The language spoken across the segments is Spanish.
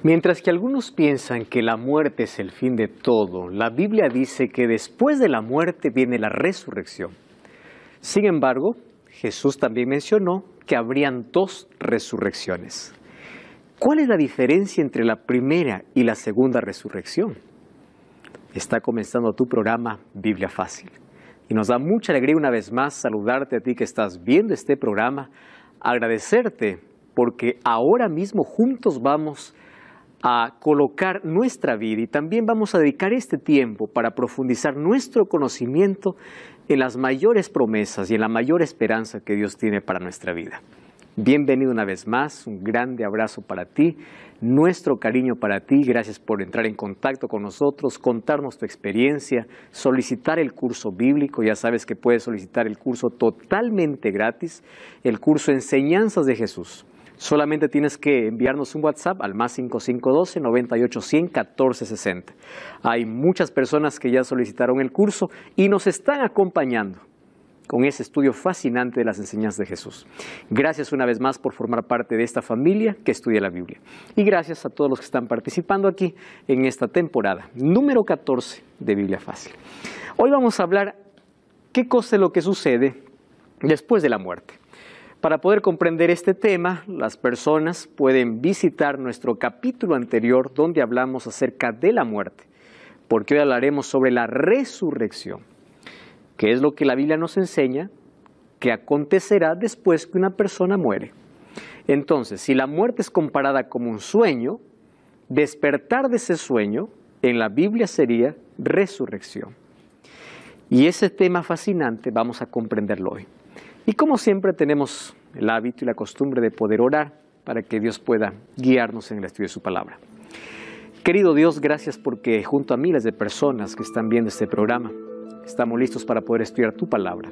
Mientras que algunos piensan que la muerte es el fin de todo, la Biblia dice que después de la muerte viene la resurrección. Sin embargo, Jesús también mencionó que habrían dos resurrecciones. ¿Cuál es la diferencia entre la primera y la segunda resurrección? Está comenzando tu programa Biblia Fácil. Y nos da mucha alegría una vez más saludarte a ti que estás viendo este programa, agradecerte porque ahora mismo juntos vamos a colocar nuestra vida y también vamos a dedicar este tiempo para profundizar nuestro conocimiento en las mayores promesas y en la mayor esperanza que Dios tiene para nuestra vida. Bienvenido una vez más, un grande abrazo para ti, nuestro cariño para ti, gracias por entrar en contacto con nosotros, contarnos tu experiencia, solicitar el curso bíblico. Ya sabes que puedes solicitar el curso totalmente gratis, el curso Enseñanzas de Jesús. Solamente tienes que enviarnos un WhatsApp al más 5512-98-100-1460. Hay muchas personas que ya solicitaron el curso y nos están acompañando con ese estudio fascinante de las enseñanzas de Jesús. Gracias una vez más por formar parte de esta familia que estudia la Biblia. Y gracias a todos los que están participando aquí en esta temporada número 14 de Biblia Fácil. Hoy vamos a hablar qué cosa es lo que sucede después de la muerte. Para poder comprender este tema, las personas pueden visitar nuestro capítulo anterior donde hablamos acerca de la muerte, porque hoy hablaremos sobre la resurrección, que es lo que la Biblia nos enseña que acontecerá después que una persona muere. Entonces, si la muerte es comparada como un sueño, despertar de ese sueño en la Biblia sería resurrección. Y ese tema fascinante vamos a comprenderlo hoy. Y como siempre tenemos el hábito y la costumbre de poder orar para que Dios pueda guiarnos en el estudio de su palabra. Querido Dios, gracias porque junto a miles de personas que están viendo este programa, estamos listos para poder estudiar tu palabra.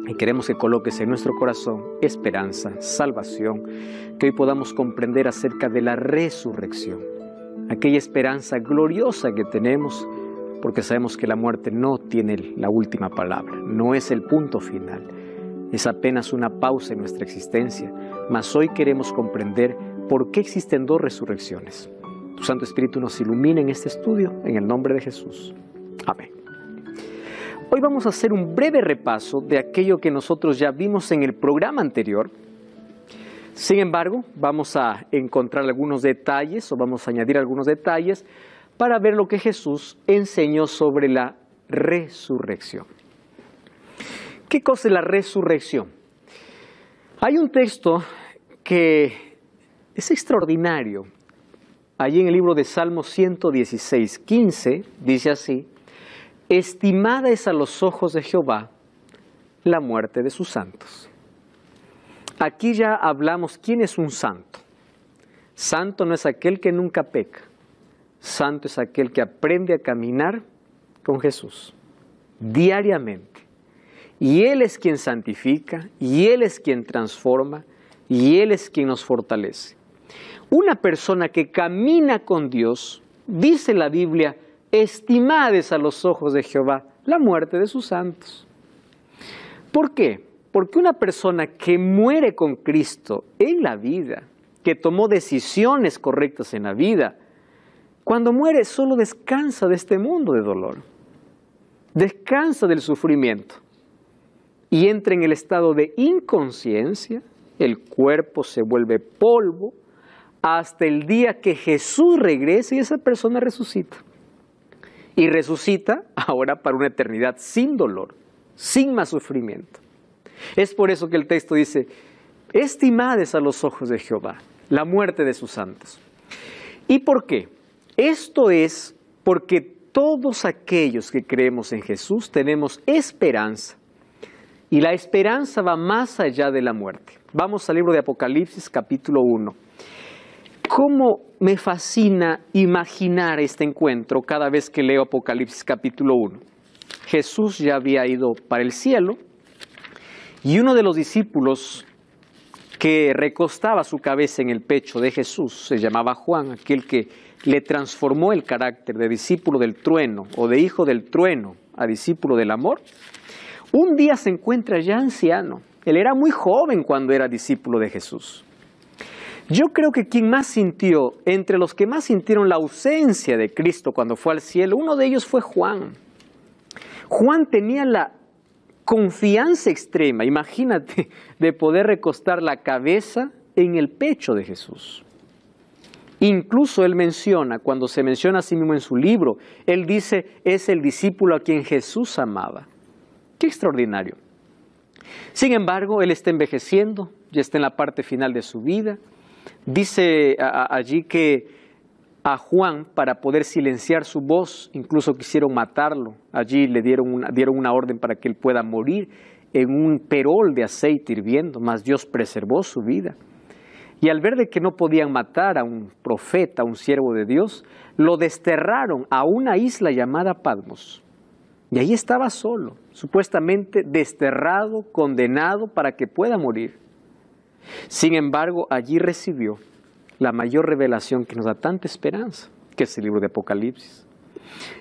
Y queremos que coloques en nuestro corazón esperanza, salvación, que hoy podamos comprender acerca de la resurrección. Aquella esperanza gloriosa que tenemos, porque sabemos que la muerte no tiene la última palabra, no es el punto final. Es apenas una pausa en nuestra existencia, mas hoy queremos comprender por qué existen dos resurrecciones. Tu Santo Espíritu nos ilumina en este estudio, en el nombre de Jesús. Amén. Hoy vamos a hacer un breve repaso de aquello que nosotros ya vimos en el programa anterior. Sin embargo, vamos a encontrar algunos detalles o vamos a añadir algunos detalles para ver lo que Jesús enseñó sobre la resurrección. ¿Qué cosa es la resurrección? Hay un texto que es extraordinario. Allí en el libro de Salmos 116, 15, dice así: estimada es a los ojos de Jehová la muerte de sus santos. Aquí ya hablamos quién es un santo. Santo no es aquel que nunca peca. Santo es aquel que aprende a caminar con Jesús diariamente. Y Él es quien santifica, y Él es quien transforma, y Él es quien nos fortalece. Una persona que camina con Dios, dice la Biblia, estimada es a los ojos de Jehová la muerte de sus santos. ¿Por qué? Porque una persona que muere con Cristo en la vida, que tomó decisiones correctas en la vida, cuando muere solo descansa de este mundo de dolor, descansa del sufrimiento y entra en el estado de inconsciencia, el cuerpo se vuelve polvo, hasta el día que Jesús regrese y esa persona resucita. Y resucita ahora para una eternidad sin dolor, sin más sufrimiento. Es por eso que el texto dice, estimada es a los ojos de Jehová la muerte de sus santos. ¿Y por qué? Esto es porque todos aquellos que creemos en Jesús tenemos esperanza. Y la esperanza va más allá de la muerte. Vamos al libro de Apocalipsis, capítulo 1. ¿Cómo me fascina imaginar este encuentro cada vez que leo Apocalipsis, capítulo 1? Jesús ya había ido para el cielo y uno de los discípulos que recostaba su cabeza en el pecho de Jesús se llamaba Juan, aquel que le transformó el carácter de discípulo del trueno o de hijo del trueno a discípulo del amor. Un día se encuentra ya anciano. Él era muy joven cuando era discípulo de Jesús. Yo creo que quien más sintió, entre los que más sintieron la ausencia de Cristo cuando fue al cielo, uno de ellos fue Juan. Juan tenía la confianza extrema, imagínate, de poder recostar la cabeza en el pecho de Jesús. Incluso él menciona, cuando se menciona a sí mismo en su libro, él dice, es el discípulo a quien Jesús amaba. ¡Qué extraordinario! Sin embargo, él está envejeciendo, ya está en la parte final de su vida. Dice allí que a Juan, para poder silenciar su voz, incluso quisieron matarlo. Allí le dieron una orden para que él pueda morir en un perol de aceite hirviendo, mas Dios preservó su vida. Y al ver de que no podían matar a un profeta, a un siervo de Dios, lo desterraron a una isla llamada Patmos. Y ahí estaba solo, supuestamente desterrado, condenado para que pueda morir. Sin embargo, allí recibió la mayor revelación que nos da tanta esperanza, que es el libro de Apocalipsis.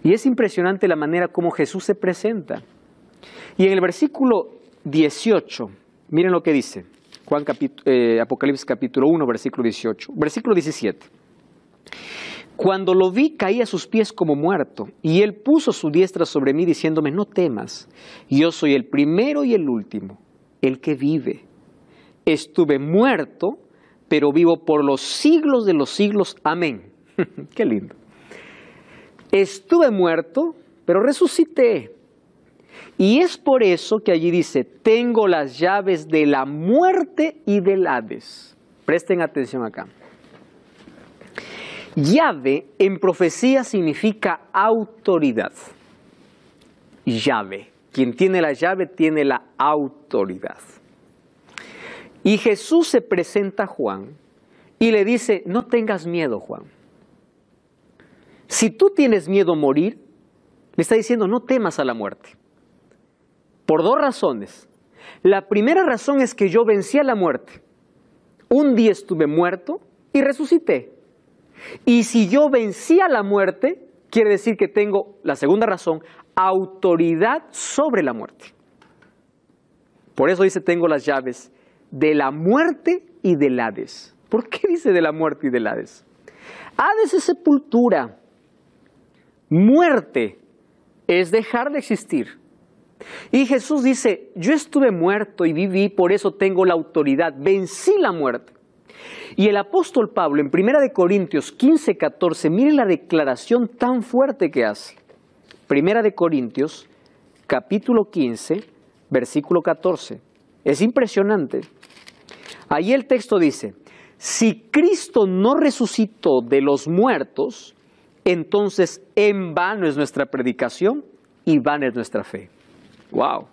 Y es impresionante la manera como Jesús se presenta. Y en el versículo 18, miren lo que dice. Apocalipsis capítulo 1, versículo 18. Versículo 17. Cuando lo vi, caí a sus pies como muerto, y él puso su diestra sobre mí, diciéndome, no temas, yo soy el primero y el último, el que vive. Estuve muerto, pero vivo por los siglos de los siglos. Amén. Qué lindo. Estuve muerto, pero resucité. Y es por eso que allí dice, tengo las llaves de la muerte y del Hades. Presten atención acá. Llave en profecía significa autoridad. Llave. Quien tiene la llave tiene la autoridad. Y Jesús se presenta a Juan y le dice, no tengas miedo, Juan. Si tú tienes miedo a morir, le está diciendo, no temas a la muerte. Por dos razones. La primera razón es que yo vencí a la muerte. Un día estuve muerto y resucité. Y si yo vencí a la muerte, quiere decir que tengo, la segunda razón, autoridad sobre la muerte. Por eso dice, tengo las llaves de la muerte y del Hades. ¿Por qué dice de la muerte y del Hades? Hades es sepultura. Muerte es dejar de existir. Y Jesús dice, yo estuve muerto y viví, por eso tengo la autoridad, vencí la muerte. Y el apóstol Pablo en 1 Corintios 15, 14, miren la declaración tan fuerte que hace. 1 Corintios, capítulo 15, versículo 14. Es impresionante. Ahí el texto dice, si Cristo no resucitó de los muertos, entonces en vano es nuestra predicación y vana es nuestra fe. ¡Wow!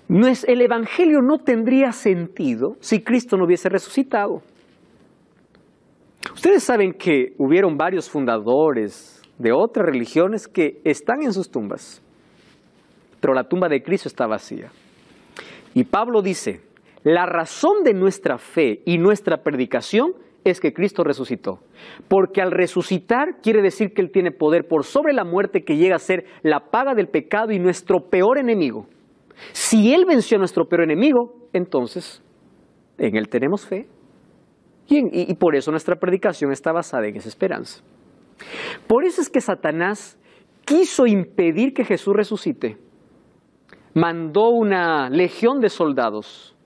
El Evangelio no tendría sentido si Cristo no hubiese resucitado. Ustedes saben que hubieron varios fundadores de otras religiones que están en sus tumbas, pero la tumba de Cristo está vacía. Y Pablo dice, la razón de nuestra fe y nuestra predicación es que Cristo resucitó. Porque al resucitar quiere decir que Él tiene poder por sobre la muerte, que llega a ser la paga del pecado y nuestro peor enemigo. Si Él venció a nuestro peor enemigo, entonces en Él tenemos fe. Y por eso nuestra predicación está basada en esa esperanza. Por eso es que Satanás quiso impedir que Jesús resucite. Mandó una legión de soldados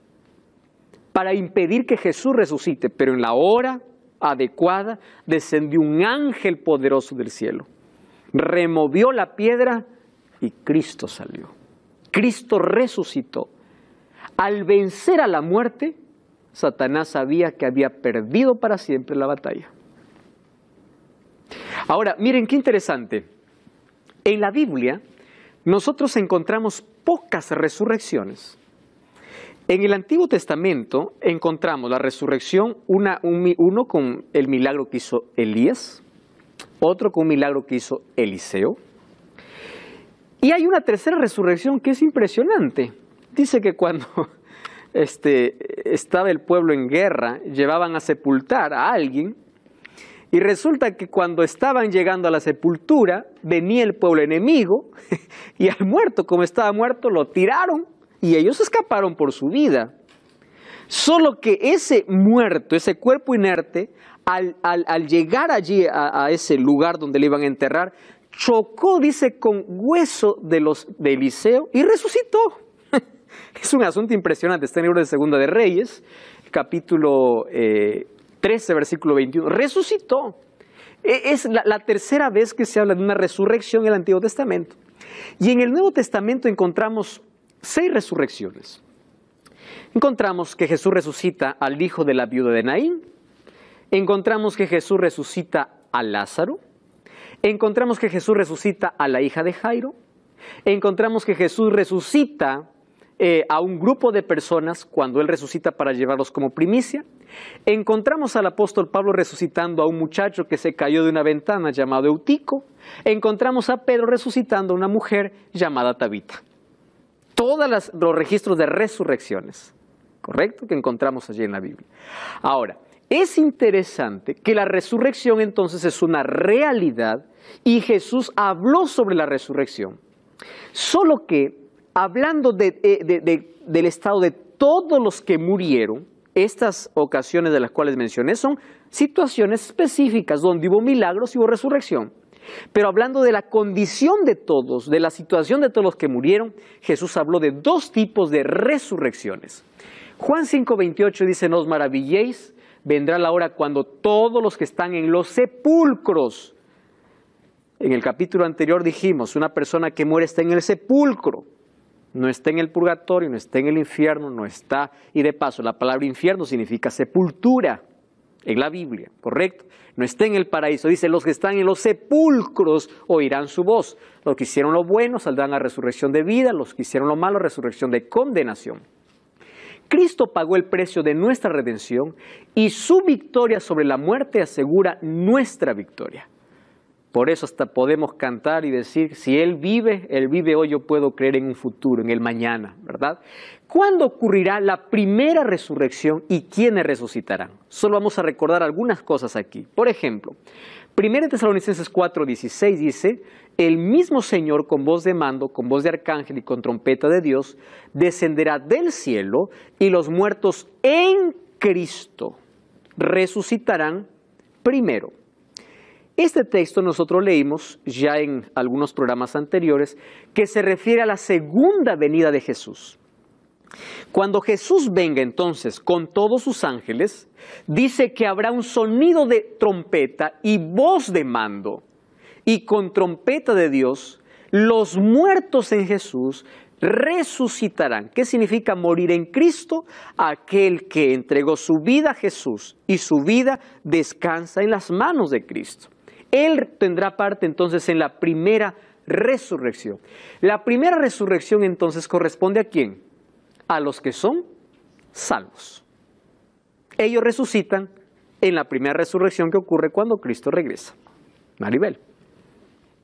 para impedir que Jesús resucite, pero en la hora adecuada descendió un ángel poderoso del cielo, removió la piedra y Cristo salió. Cristo resucitó. Al vencer a la muerte, Satanás sabía que había perdido para siempre la batalla. Ahora, miren qué interesante. En la Biblia, nosotros encontramos pocas resurrecciones. En el Antiguo Testamento encontramos la resurrección, uno con el milagro que hizo Elías, otro con un milagro que hizo Eliseo. Y hay una tercera resurrección que es impresionante. Dice que cuando estaba el pueblo en guerra, llevaban a sepultar a alguien, y resulta que cuando estaban llegando a la sepultura, venía el pueblo enemigo, y al muerto, como estaba muerto, lo tiraron, y ellos escaparon por su vida. Solo que ese muerto, ese cuerpo inerte, al llegar allí a ese lugar donde le iban a enterrar, chocó, dice, con hueso de Eliseo y resucitó. Es un asunto impresionante. Está en el libro de Segunda de Reyes, capítulo 13, versículo 21. Resucitó. Es la tercera vez que se habla de una resurrección en el Antiguo Testamento. Y en el Nuevo Testamento encontramos 6 resurrecciones. Encontramos que Jesús resucita al hijo de la viuda de Naín. Encontramos que Jesús resucita a Lázaro. Encontramos que Jesús resucita a la hija de Jairo. Encontramos que Jesús resucita a un grupo de personas cuando Él resucita para llevarlos como primicia. Encontramos al apóstol Pablo resucitando a un muchacho que se cayó de una ventana llamado Eutico. Encontramos a Pedro resucitando a una mujer llamada Tabita. Todos los registros de resurrecciones, ¿correcto?, que encontramos allí en la Biblia. Ahora, es interesante que la resurrección entonces es una realidad y Jesús habló sobre la resurrección. Solo que, hablando del estado de todos los que murieron, estas ocasiones de las cuales mencioné son situaciones específicas donde hubo milagros y hubo resurrección. Pero hablando de la condición de todos, de la situación de todos los que murieron, Jesús habló de 2 tipos de resurrecciones. Juan 5:28 dice: no os maravilléis, vendrá la hora cuando todos los que están en los sepulcros. En el capítulo anterior dijimos, una persona que muere está en el sepulcro. No está en el purgatorio, no está en el infierno, no está... Y de paso, la palabra infierno significa sepultura en la Biblia, ¿correcto? No está en el paraíso. Dice, los que están en los sepulcros oirán su voz. Los que hicieron lo bueno saldrán a resurrección de vida, los que hicieron lo malo, resurrección de condenación. Cristo pagó el precio de nuestra redención y su victoria sobre la muerte asegura nuestra victoria. Por eso hasta podemos cantar y decir, si Él vive hoy, yo puedo creer en un futuro, en el mañana, ¿verdad? ¿Cuándo ocurrirá la primera resurrección y quiénes resucitarán? Solo vamos a recordar algunas cosas aquí. Por ejemplo, 1 Tesalonicenses 4:16 dice, el mismo Señor con voz de mando, con voz de arcángel y con trompeta de Dios, descenderá del cielo y los muertos en Cristo resucitarán primero. Este texto nosotros leímos ya en algunos programas anteriores que se refiere a la segunda venida de Jesús. Cuando Jesús venga entonces con todos sus ángeles, dice que habrá un sonido de trompeta y voz de mando. Y con trompeta de Dios, los muertos en Jesús resucitarán. ¿Qué significa morir en Cristo? Aquel que entregó su vida a Jesús y su vida descansa en las manos de Cristo. Él tendrá parte entonces en la primera resurrección. La primera resurrección entonces corresponde ¿a quién? A los que son salvos. Ellos resucitan en la primera resurrección que ocurre cuando Cristo regresa. Maribel.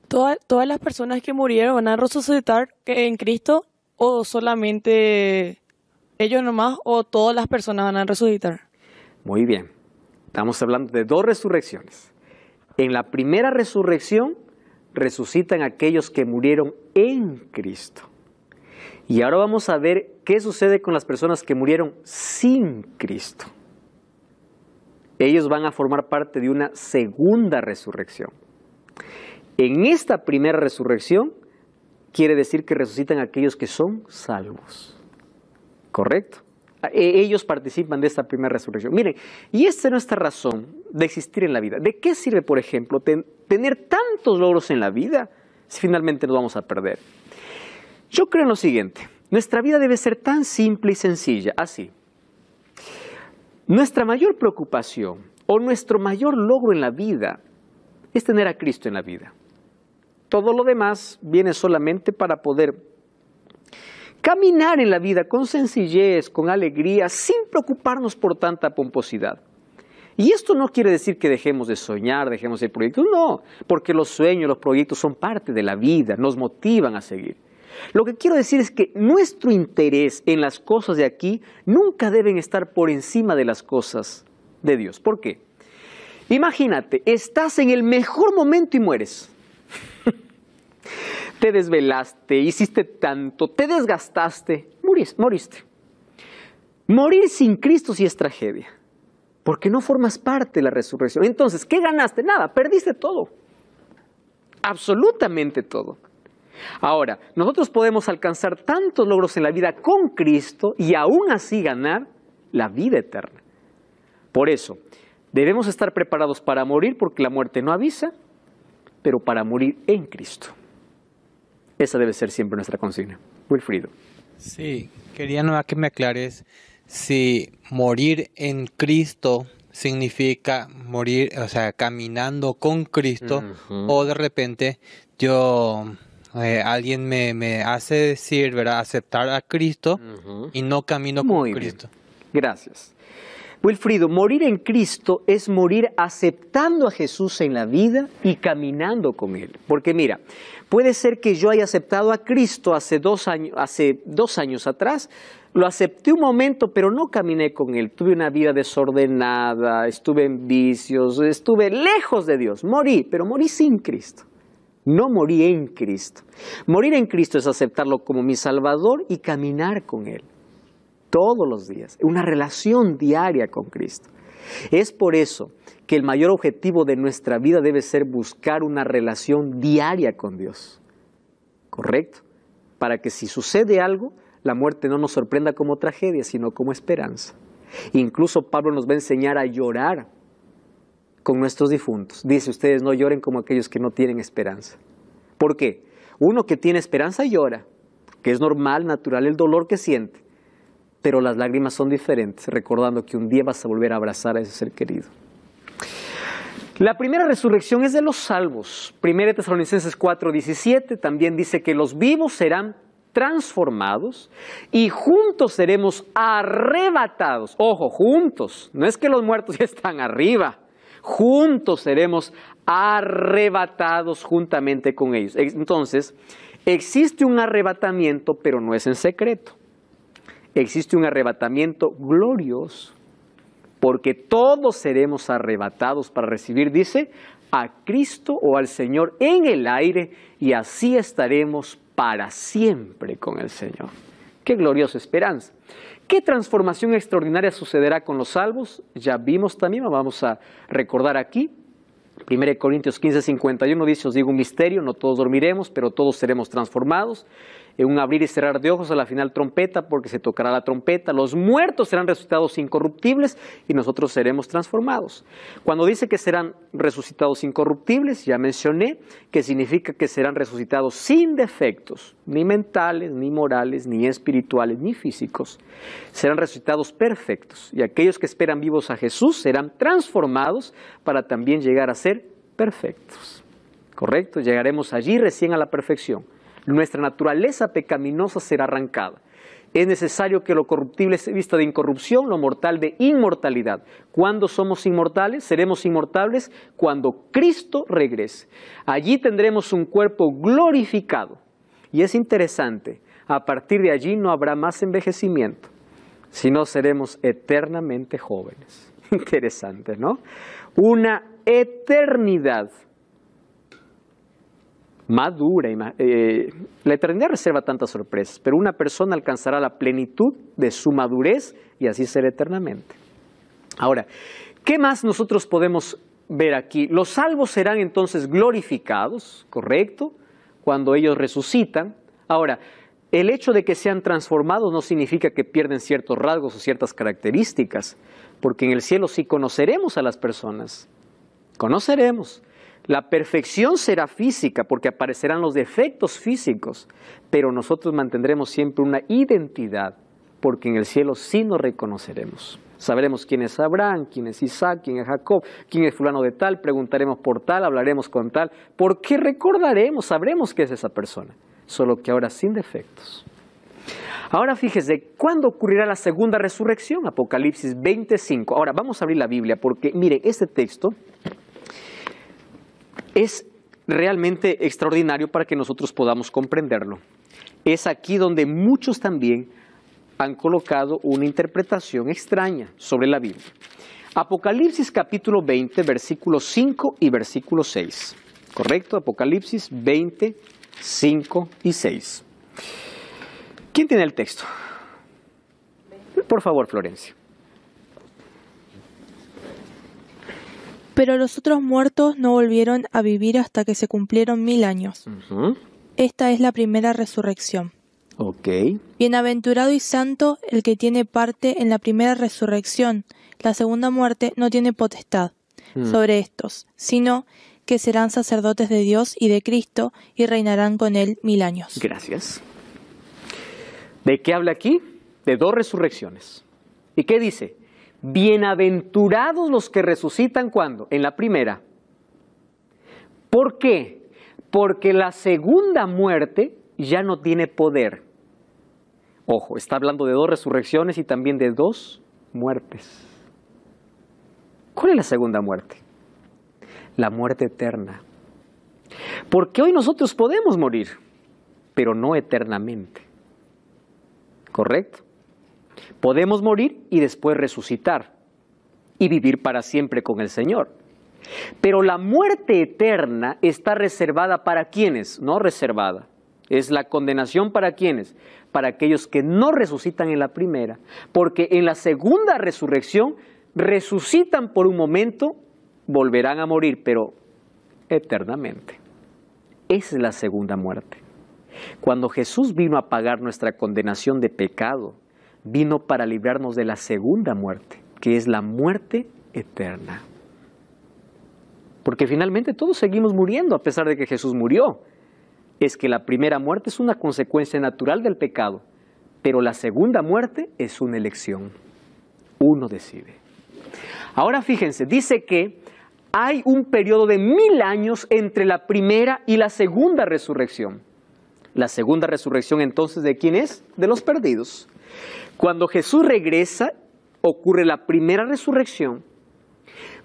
¿Todas las personas que murieron van a resucitar en Cristo o solamente ellos nomás o todas las personas van a resucitar? Muy bien. Estamos hablando de 2 resurrecciones. En la primera resurrección resucitan aquellos que murieron en Cristo. Y ahora vamos a ver qué sucede con las personas que murieron sin Cristo. Ellos van a formar parte de una segunda resurrección. En esta primera resurrección quiere decir que resucitan aquellos que son salvos. ¿Correcto? Ellos participan de esta primera resurrección. Miren, y esta es nuestra razón de existir en la vida. ¿De qué sirve, por ejemplo, tener tantos logros en la vida si finalmente nos vamos a perder? Yo creo en lo siguiente. Nuestra vida debe ser tan simple y sencilla, así. Nuestra mayor preocupación o nuestro mayor logro en la vida es tener a Cristo en la vida. Todo lo demás viene solamente para poder caminar en la vida con sencillez, con alegría, sin preocuparnos por tanta pomposidad. Y esto no quiere decir que dejemos de soñar, dejemos de proyectos, no, porque los sueños, los proyectos son parte de la vida, nos motivan a seguir. Lo que quiero decir es que nuestro interés en las cosas de aquí nunca deben estar por encima de las cosas de Dios. ¿Por qué? Imagínate, estás en el mejor momento y mueres. Te desvelaste, hiciste tanto, te desgastaste, moriste. Morir sin Cristo sí es tragedia, porque no formas parte de la resurrección. Entonces, ¿qué ganaste? Nada, perdiste todo. Absolutamente todo. Ahora, nosotros podemos alcanzar tantos logros en la vida con Cristo y aún así ganar la vida eterna. Por eso, debemos estar preparados para morir porque la muerte no avisa, pero para morir en Cristo. Esa debe ser siempre nuestra consigna. Wilfrido. Sí, quería nomás que me aclares si morir en Cristo significa morir, o sea, caminando con Cristo, o de repente alguien me hace decir, ¿verdad?, aceptar a Cristo y no camino con Cristo. Gracias. Wilfrido, morir en Cristo es morir aceptando a Jesús en la vida y caminando con Él. Porque mira, puede ser que yo haya aceptado a Cristo hace dos años atrás, lo acepté un momento, pero no caminé con Él. Tuve una vida desordenada, estuve en vicios, estuve lejos de Dios. Morí, pero morí sin Cristo. No morí en Cristo. Morir en Cristo es aceptarlo como mi Salvador y caminar con Él. Todos los días, una relación diaria con Cristo. Es por eso que el mayor objetivo de nuestra vida debe ser buscar una relación diaria con Dios. ¿Correcto? Para que si sucede algo, la muerte no nos sorprenda como tragedia, sino como esperanza. Incluso Pablo nos va a enseñar a llorar con nuestros difuntos. Dice, ustedes no lloren como aquellos que no tienen esperanza. ¿Por qué? Uno que tiene esperanza llora, que es normal, natural el dolor que siente. Pero las lágrimas son diferentes, recordando que un día vas a volver a abrazar a ese ser querido. La primera resurrección es de los salvos. 1 Tesalonicenses 4:17 también dice que los vivos serán transformados y juntos seremos arrebatados. Ojo, juntos, no es que los muertos ya están arriba. Juntos seremos arrebatados juntamente con ellos. Entonces, existe un arrebatamiento, pero no es en secreto. Existe un arrebatamiento glorioso, porque todos seremos arrebatados para recibir, dice, a Cristo o al Señor en el aire, y así estaremos para siempre con el Señor. ¡Qué gloriosa esperanza! ¿Qué transformación extraordinaria sucederá con los salvos? Ya vimos también, vamos a recordar aquí. 1 Corintios 15:51 dice, os digo un misterio, no todos dormiremos, pero todos seremos transformados. En un abrir y cerrar de ojos, a la final trompeta, porque se tocará la trompeta. Los muertos serán resucitados incorruptibles y nosotros seremos transformados. Cuando dice que serán resucitados incorruptibles, ya mencioné que significa que serán resucitados sin defectos, ni mentales, ni morales, ni espirituales, ni físicos. Serán resucitados perfectos. Y aquellos que esperan vivos a Jesús serán transformados para también llegar a ser perfectos. ¿Correcto? Llegaremos allí recién a la perfección. Nuestra naturaleza pecaminosa será arrancada. Es necesario que lo corruptible se vista de incorrupción, lo mortal de inmortalidad. ¿Cuándo somos inmortales? Seremos inmortales cuando Cristo regrese. Allí tendremos un cuerpo glorificado. Y es interesante, a partir de allí no habrá más envejecimiento, sino seremos eternamente jóvenes. Interesante, ¿no? Una eternidad madura. La eternidad reserva tantas sorpresas, pero una persona alcanzará la plenitud de su madurez y así será eternamente. Ahora, ¿qué más nosotros podemos ver aquí? Los salvos serán entonces glorificados, ¿correcto? Cuando ellos resucitan. Ahora, el hecho de que sean transformados no significa que pierden ciertos rasgos o ciertas características, porque en el cielo sí conoceremos a las personas. Conoceremos. La perfección será física porque aparecerán los defectos físicos, pero nosotros mantendremos siempre una identidad porque en el cielo sí nos reconoceremos. Sabremos quién es Abraham, quién es Isaac, quién es Jacob, quién es fulano de tal, preguntaremos por tal, hablaremos con tal, porque recordaremos, sabremos que es esa persona, solo que ahora sin defectos. Ahora fíjese, ¿cuándo ocurrirá la segunda resurrección? Apocalipsis 20:5. Ahora vamos a abrir la Biblia porque, mire, este texto es realmente extraordinario para que nosotros podamos comprenderlo. Es aquí donde muchos también han colocado una interpretación extraña sobre la Biblia. Apocalipsis capítulo 20, versículos 5 y versículo 6. ¿Correcto? Apocalipsis 20, 5 y 6. ¿Quién tiene el texto? Por favor, Florencia. Pero los otros muertos no volvieron a vivir hasta que se cumplieron 1000 años. Esta es la primera resurrección. Ok. Bienaventurado y santo el que tiene parte en la primera resurrección. La segunda muerte no tiene potestad sobre estos, sino que serán sacerdotes de Dios y de Cristo y reinarán con él 1000 años. Gracias. ¿De qué habla aquí? De 2 resurrecciones. ¿Y qué dice? Bienaventurados los que resucitan, ¿cuándo? En la primera. ¿Por qué? Porque la segunda muerte ya no tiene poder. Ojo, está hablando de 2 resurrecciones y también de 2 muertes. ¿Cuál es la segunda muerte? La muerte eterna. Porque hoy nosotros podemos morir, pero no eternamente. ¿Correcto? Podemos morir y después resucitar y vivir para siempre con el Señor. Pero la muerte eterna está reservada para ¿quiénes? No reservada. Es la condenación para ¿quiénes? Para aquellos que no resucitan en la primera. Porque en la segunda resurrección resucitan por un momento, volverán a morir, pero eternamente. Esa es la segunda muerte. Cuando Jesús vino a pagar nuestra condenación de pecado, vino para librarnos de la segunda muerte, que es la muerte eterna. Porque finalmente todos seguimos muriendo a pesar de que Jesús murió. Es que la primera muerte es una consecuencia natural del pecado, pero la segunda muerte es una elección. Uno decide. Ahora fíjense, dice que hay un periodo de 1000 años entre la primera y la segunda resurrección. La segunda resurrección entonces, ¿de quién es? De los perdidos. Cuando Jesús regresa, ocurre la primera resurrección.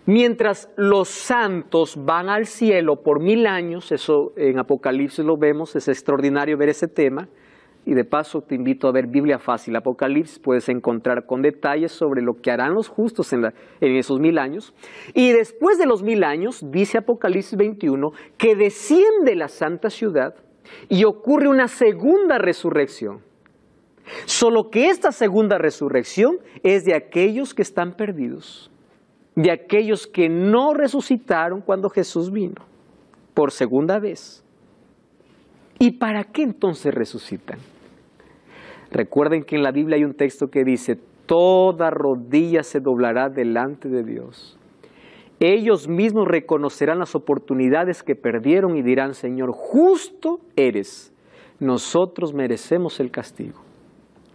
Mientras los santos van al cielo por 1000 años, eso en Apocalipsis lo vemos, es extraordinario ver ese tema. Y de paso te invito a ver Biblia Fácil, Apocalipsis, puedes encontrar con detalles sobre lo que harán los justos en esos 1000 años. Y después de los 1000 años, dice Apocalipsis 21, que desciende la santa ciudad y ocurre una segunda resurrección. Solo que esta segunda resurrección es de aquellos que están perdidos, de aquellos que no resucitaron cuando Jesús vino por segunda vez. ¿Y para qué entonces resucitan? Recuerden que en la Biblia hay un texto que dice, toda rodilla se doblará delante de Dios. Ellos mismos reconocerán las oportunidades que perdieron y dirán, Señor, justo eres. Nosotros merecemos el castigo.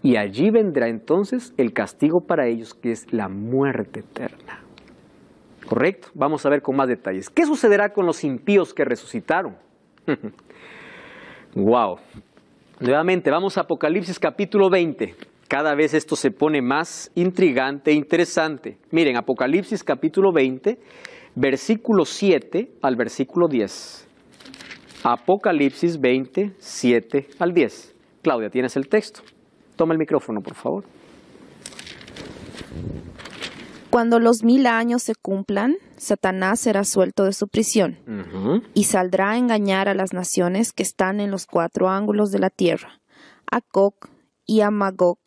Y allí vendrá entonces el castigo para ellos, que es la muerte eterna. ¿Correcto? Vamos a ver con más detalles. ¿Qué sucederá con los impíos que resucitaron? Wow. Nuevamente, vamos a Apocalipsis capítulo 20. Cada vez esto se pone más intrigante e interesante. Miren, Apocalipsis capítulo 20, versículo 7 al versículo 10. Apocalipsis 20, 7 al 10. Claudia, ¿tienes el texto? Toma el micrófono, por favor. Cuando los 1000 años se cumplan, Satanás será suelto de su prisión y saldrá a engañar a las naciones que están en los 4 ángulos de la tierra, a Gog y a Magog,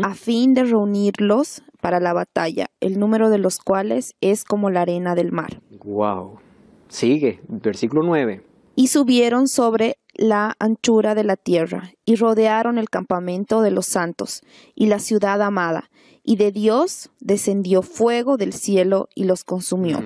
a fin de reunirlos para la batalla, el número de los cuales es como la arena del mar. Wow. Sigue, versículo 9. Y subieron sobre la anchura de la tierra y rodearon el campamento de los santos y la ciudad amada. Y de Dios descendió fuego del cielo y los consumió.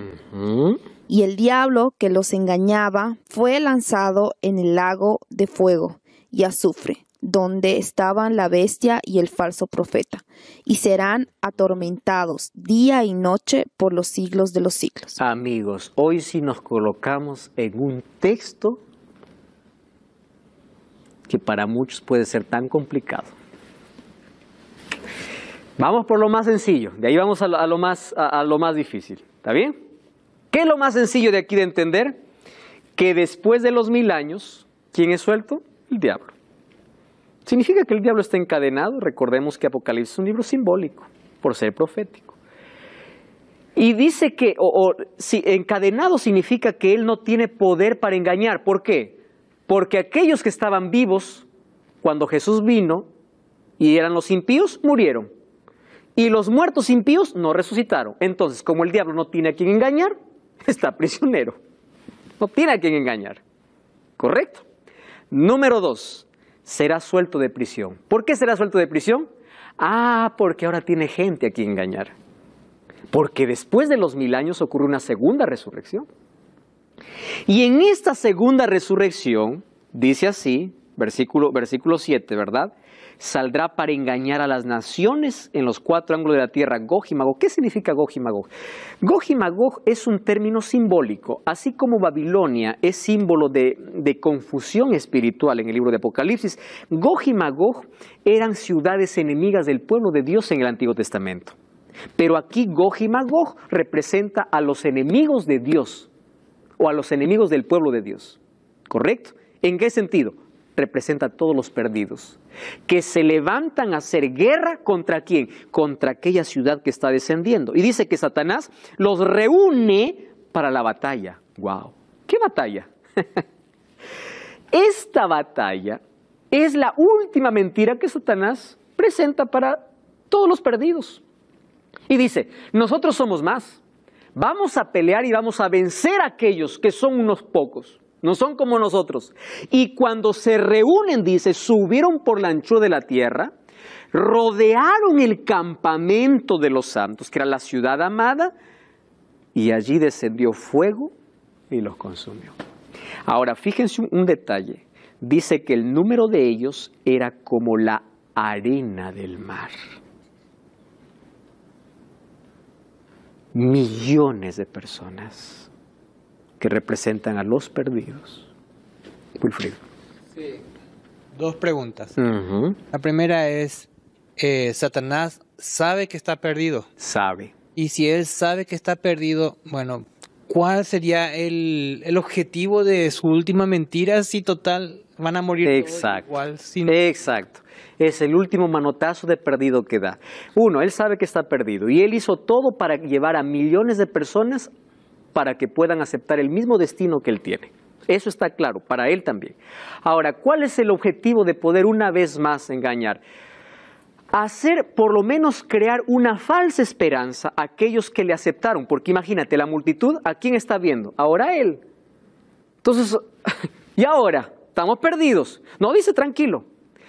Y el diablo que los engañaba fue lanzado en el lago de fuego y azufre, donde estaban la bestia y el falso profeta, y serán atormentados día y noche por los siglos de los siglos. Amigos, hoy sí nos colocamos en un texto que para muchos puede ser tan complicado. Vamos por lo más sencillo, de ahí vamos a lo más difícil, ¿está bien? ¿Qué es lo más sencillo de aquí de entender? Que después de los 1000 años, ¿quién es suelto? El diablo. ¿Significa que el diablo está encadenado? Recordemos que Apocalipsis es un libro simbólico, por ser profético. Y dice que, si encadenado significa que él no tiene poder para engañar. ¿Por qué? Porque aquellos que estaban vivos cuando Jesús vino y eran los impíos, murieron. Y los muertos impíos no resucitaron. Entonces, como el diablo no tiene a quien engañar, está prisionero. No tiene a quien engañar. ¿Correcto? Número 2, será suelto de prisión. ¿Por qué será suelto de prisión? Porque ahora tiene gente a quien engañar. Porque después de los 1000 años ocurre una segunda resurrección. Y en esta segunda resurrección, dice así, versículo 7, ¿verdad? Saldrá para engañar a las naciones en los 4 ángulos de la tierra, Gog y Magog. ¿Qué significa Gog y Magog? Gog y Magog es un término simbólico, así como Babilonia es símbolo de confusión espiritual en el libro de Apocalipsis. Gog y Magog eran ciudades enemigas del pueblo de Dios en el Antiguo Testamento. Pero aquí Gog y Magog representa a los enemigos de Dios o a los enemigos del pueblo de Dios. ¿Correcto? ¿En qué sentido? Representa a todos los perdidos, que se levantan a hacer guerra ¿contra quién? Contra aquella ciudad que está descendiendo. Y dice que Satanás los reúne para la batalla. ¡Wow! ¿Qué batalla? Esta batalla es la última mentira que Satanás presenta para todos los perdidos. Y dice, nosotros somos más. Vamos a pelear y vamos a vencer a aquellos que son unos pocos. No son como nosotros. Y cuando se reúnen, dice, subieron por la anchura de la tierra, rodearon el campamento de los santos, que era la ciudad amada, y allí descendió fuego y los consumió. Ahora, fíjense un detalle. Dice que el número de ellos era como la arena del mar. Millones de personas que representan a los perdidos. Wilfrido. Sí. 2 preguntas. La primera es, ¿Satanás sabe que está perdido? Sabe. Y si él sabe que está perdido, bueno, ¿cuál sería el objetivo de su última mentira si total van a morir Exacto. todos igual? Exacto. Es el último manotazo de perdido que da. Uno, él sabe que está perdido y él hizo todo para llevar a millones de personas para que puedan aceptar el mismo destino que él tiene. Eso está claro, para él también. Ahora, ¿cuál es el objetivo de poder una vez más engañar? Hacer, por lo menos crear una falsa esperanza a aquellos que le aceptaron. Porque imagínate, la multitud, ¿a quién está viendo? Ahora a él. Entonces, ¿y ahora? Estamos perdidos. No, dice tranquilo.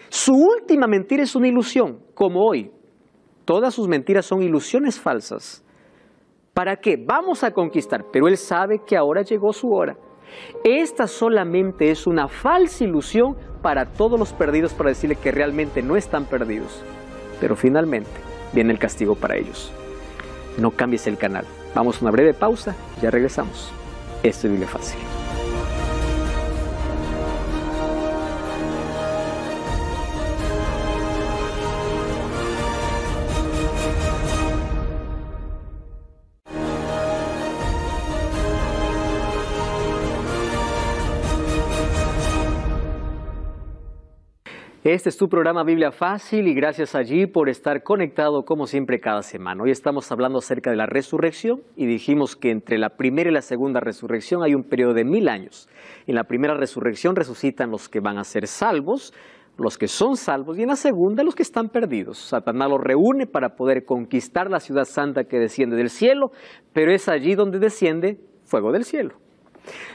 Su última mentira es una ilusión, como hoy. Todas sus mentiras son ilusiones falsas. ¿Para qué? Vamos a conquistar, pero él sabe que ahora llegó su hora. Esta solamente es una falsa ilusión para todos los perdidos, para decirle que realmente no están perdidos. Pero finalmente viene el castigo para ellos. No cambies el canal. Vamos a una breve pausa, ya regresamos. Esto es Biblia Fácil. Este es tu programa Biblia Fácil y gracias allí por estar conectado como siempre cada semana. Hoy estamos hablando acerca de la resurrección y dijimos que entre la primera y la segunda resurrección hay un periodo de 1000 años. En la primera resurrección resucitan los que van a ser salvos, los que son salvos, y en la segunda los que están perdidos. Satanás los reúne para poder conquistar la ciudad santa que desciende del cielo, pero es allí donde desciende fuego del cielo.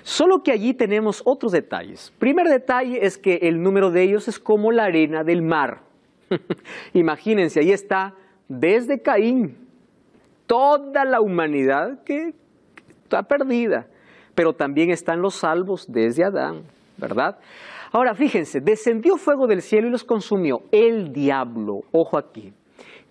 Solo que allí tenemos otros detalles. Primer detalle es que el número de ellos es como la arena del mar. Imagínense, ahí está desde Caín, toda la humanidad que está perdida. Pero también están los salvos desde Adán, ¿verdad? Ahora fíjense, descendió fuego del cielo y los consumió. El diablo, ojo aquí,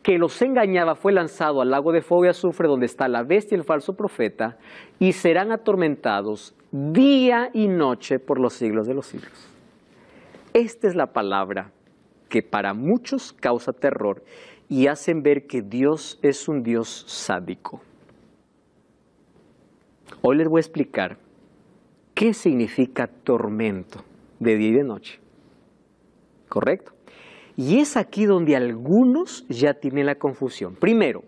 que los engañaba fue lanzado al lago de fuego y azufre donde está la bestia y el falso profeta y serán atormentados día y noche por los siglos de los siglos. Esta es la palabra que para muchos causa terror y hacen ver que Dios es un Dios sádico. Hoy les voy a explicar qué significa tormento de día y de noche. ¿Correcto? Y es aquí donde algunos ya tienen la confusión. Primero,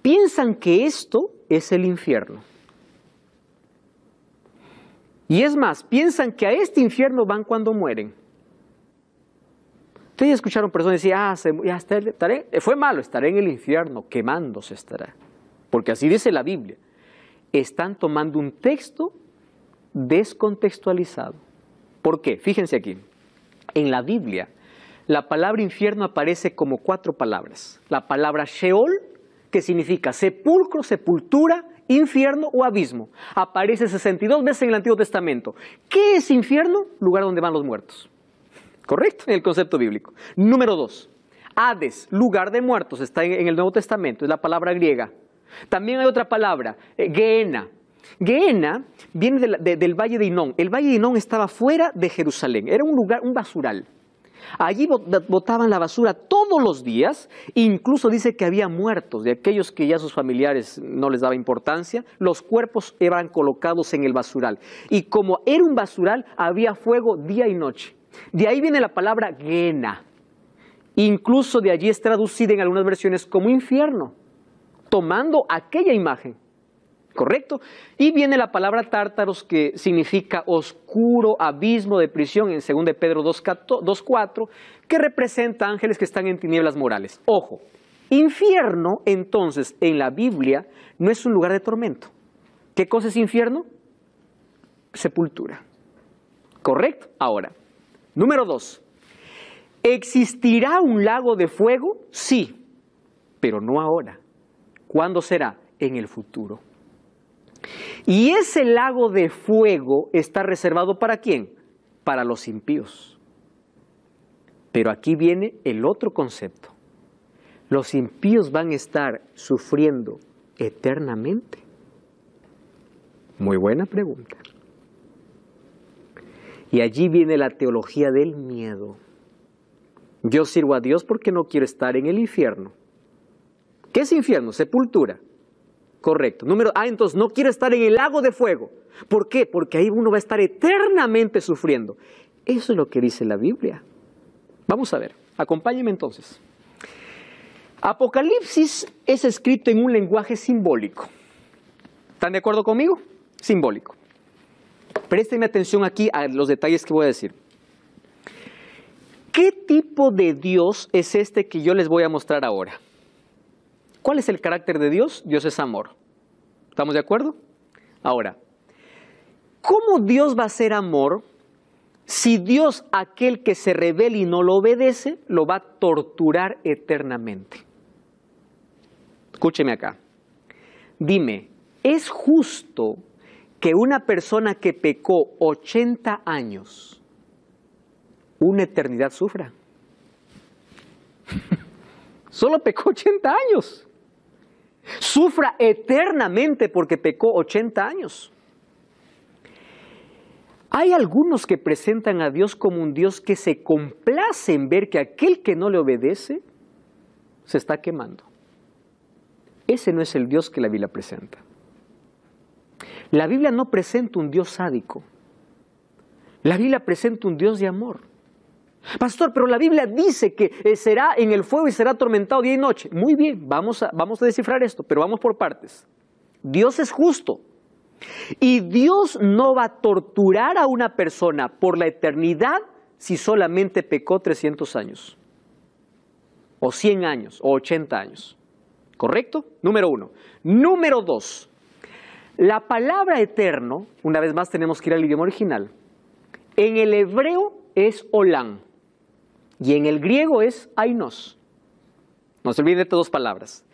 piensan que esto es el infierno. Y es más, piensan que a este infierno van cuando mueren. Ustedes escucharon personas decir, fue malo, estaré en el infierno, quemándose estará. Porque así dice la Biblia. Están tomando un texto descontextualizado. ¿Por qué? Fíjense aquí. En la Biblia, la palabra infierno aparece como 4 palabras. La palabra Sheol, que significa sepulcro, sepultura, infierno o abismo. Aparece 62 veces en el Antiguo Testamento. ¿Qué es infierno? Lugar donde van los muertos. ¿Correcto? En el concepto bíblico. Número 2. Hades, lugar de muertos, está en el Nuevo Testamento, es la palabra griega. También hay otra palabra, Gehenna. Gehenna viene del Valle de Hinón. El Valle de Hinón estaba fuera de Jerusalén, era un lugar, un basural. Allí botaban la basura todos los días, incluso dice que había muertos, de aquellos que ya sus familiares no les daba importancia, los cuerpos eran colocados en el basural. Y como era un basural, había fuego día y noche. De ahí viene la palabra Gehenna. Incluso de allí es traducida en algunas versiones como infierno, tomando aquella imagen. ¿Correcto? Y viene la palabra tártaros, que significa oscuro, abismo de prisión, en 2 de Pedro 2:4, que representa ángeles que están en tinieblas morales. Ojo, infierno, entonces, en la Biblia, no es un lugar de tormento. ¿Qué cosa es infierno? Sepultura. ¿Correcto? Ahora, número 2. ¿Existirá un lago de fuego? Sí, pero no ahora. ¿Cuándo será? En el futuro. Y ese lago de fuego está reservado ¿para quién? Para los impíos. Pero aquí viene el otro concepto. ¿Los impíos van a estar sufriendo eternamente? Muy buena pregunta. Y allí viene la teología del miedo. Yo sirvo a Dios porque no quiero estar en el infierno. ¿Qué es infierno? Sepultura. Correcto. Entonces no quiero estar en el lago de fuego. ¿Por qué? Porque ahí uno va a estar eternamente sufriendo. Eso es lo que dice la Biblia. Vamos a ver. Acompáñenme entonces. Apocalipsis es escrito en un lenguaje simbólico. ¿Están de acuerdo conmigo? Simbólico. Préstenme atención aquí a los detalles que voy a decir. ¿Qué tipo de Dios es este que yo les voy a mostrar ahora? ¿Cuál es el carácter de Dios? Dios es amor. ¿Estamos de acuerdo? Ahora, ¿cómo Dios va a ser amor si Dios, aquel que se rebele y no lo obedece, lo va a torturar eternamente? Escúcheme acá. Dime, ¿es justo que una persona que pecó 80 años, una eternidad sufra? Solo pecó 80 años. Sufra eternamente porque pecó 80 años. Hay algunos que presentan a Dios como un Dios que se complace en ver que aquel que no le obedece se está quemando. Ese no es el Dios que la Biblia presenta. La Biblia no presenta un Dios sádico. La Biblia presenta un Dios de amor. Pastor, pero la Biblia dice que será en el fuego y será atormentado día y noche. Muy bien, vamos a descifrar esto, pero vamos por partes. Dios es justo. Y Dios no va a torturar a una persona por la eternidad si solamente pecó 300 años. O 100 años, o 80 años. ¿Correcto? Número 1. Número 2. La palabra eterno, una vez más tenemos que ir al idioma original. En el hebreo es olam. Y en el griego es ainos. No se olviden de estas 2 palabras.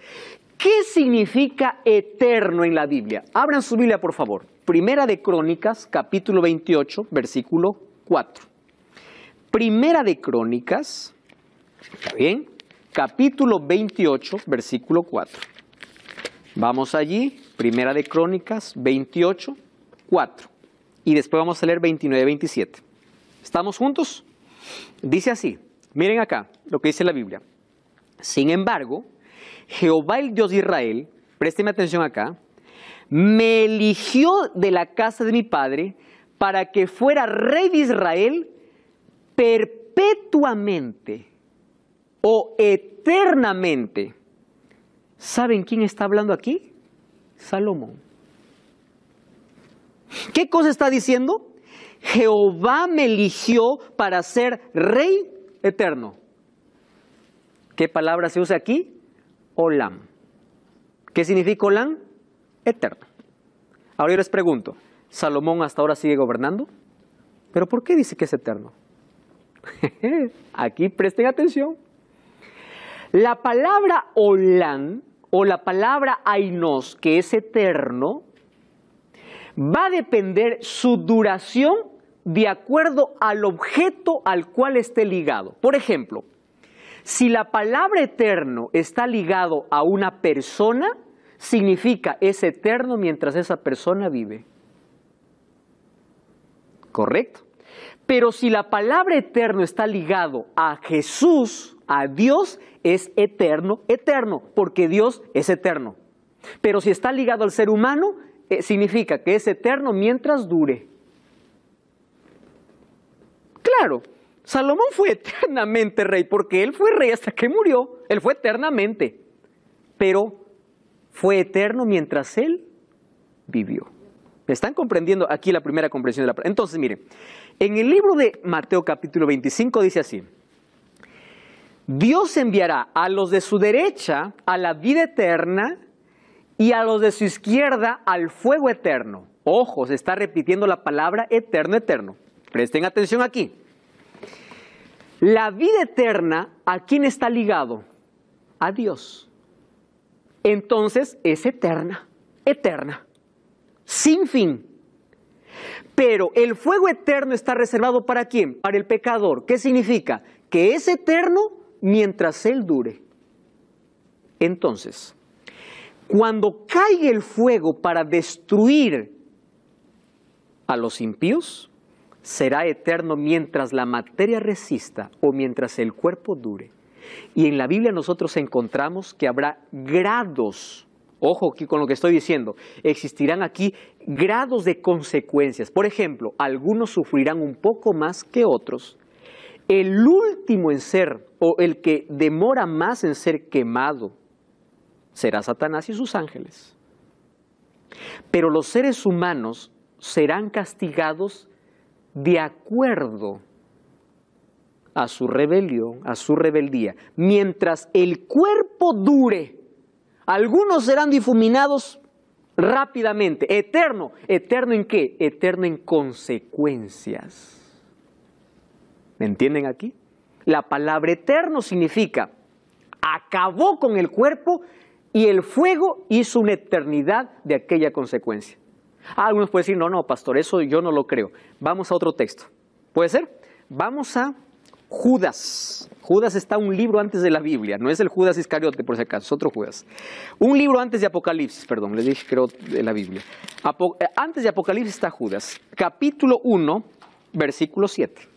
¿Qué significa eterno en la Biblia? Abran su Biblia, por favor. Primera de Crónicas, capítulo 28, versículo 4. Primera de Crónicas, ¿está bien? Capítulo 28, versículo 4. Vamos allí, Primera de Crónicas, 28, 4. Y después vamos a leer 29, 27. ¿Estamos juntos? Dice así, miren acá lo que dice la Biblia. Sin embargo, Jehová el Dios de Israel, présteme atención acá, me eligió de la casa de mi padre para que fuera rey de Israel perpetuamente o eternamente. ¿Saben quién está hablando aquí? Salomón. ¿Qué cosa está diciendo? Jehová me eligió para ser rey eterno. ¿Qué palabra se usa aquí? Olam. ¿Qué significa Olam? Eterno. Ahora yo les pregunto, ¿Salomón hasta ahora sigue gobernando? ¿Pero por qué dice que es eterno? Aquí presten atención. La palabra Olam o la palabra Ainos, que es eterno, va a depender su duración de acuerdo al objeto al cual esté ligado. Por ejemplo, si la palabra eterno está ligado a una persona, significa es eterno mientras esa persona vive. ¿Correcto? Pero si la palabra eterno está ligado a Jesús, a Dios, es eterno, eterno, porque Dios es eterno. Pero si está ligado al ser humano, significa que es eterno mientras dure. Claro, Salomón fue eternamente rey, porque él fue rey hasta que murió. Él fue eternamente, pero fue eterno mientras él vivió. ¿Están comprendiendo aquí la primera comprensión de la palabra? Entonces, miren, en el libro de Mateo capítulo 25 dice así: Dios enviará a los de su derecha a la vida eterna y a los de su izquierda al fuego eterno. Ojo, se está repitiendo la palabra eterno, eterno. Presten atención aquí. La vida eterna, ¿a quién está ligado? A Dios. Entonces es eterna, eterna, sin fin. Pero el fuego eterno está reservado ¿para quién? Para el pecador. ¿Qué significa? Que es eterno mientras él dure. Entonces, cuando caiga el fuego para destruir a los impíos, será eterno mientras la materia resista o mientras el cuerpo dure. Y en la Biblia nosotros encontramos que habrá grados. Ojo aquí con lo que estoy diciendo. Existirán aquí grados de consecuencias. Por ejemplo, algunos sufrirán un poco más que otros. El último en ser, o el que demora más en ser quemado, será Satanás y sus ángeles. Pero los seres humanos serán castigados de acuerdo a su rebelión, a su rebeldía. Mientras el cuerpo dure, algunos serán difuminados rápidamente. Eterno. ¿Eterno en qué? Eterno en consecuencias. ¿Me entienden aquí? La palabra eterno significa acabó con el cuerpo y el fuego hizo una eternidad de aquella consecuencia. Algunos pueden decir, no, pastor, eso yo no lo creo. Vamos a otro texto. ¿Puede ser? Vamos a Judas. Judas está un libro antes de la Biblia. No es el Judas Iscariote, por si acaso, es otro Judas. Un libro antes de Apocalipsis, perdón, les dije creo de la Biblia. Antes de Apocalipsis está Judas. Capítulo 1, versículo 7.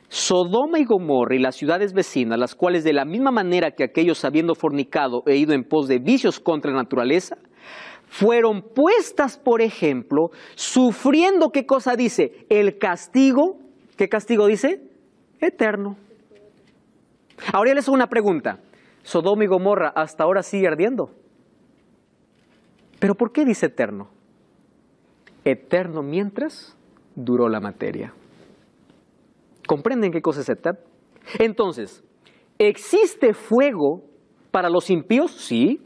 Sodoma y Gomorra y las ciudades vecinas, las cuales de la misma manera que aquellos habiendo fornicado e ido en pos de vicios contra la naturaleza, fueron puestas por ejemplo, sufriendo, ¿qué cosa dice? El castigo, ¿qué castigo dice? Eterno. Ahora les hago una pregunta. Sodoma y Gomorra hasta ahora sigue ardiendo. ¿Pero por qué dice eterno? Eterno mientras duró la materia. ¿Comprenden qué cosa es eterno? Entonces, ¿existe fuego para los impíos? Sí.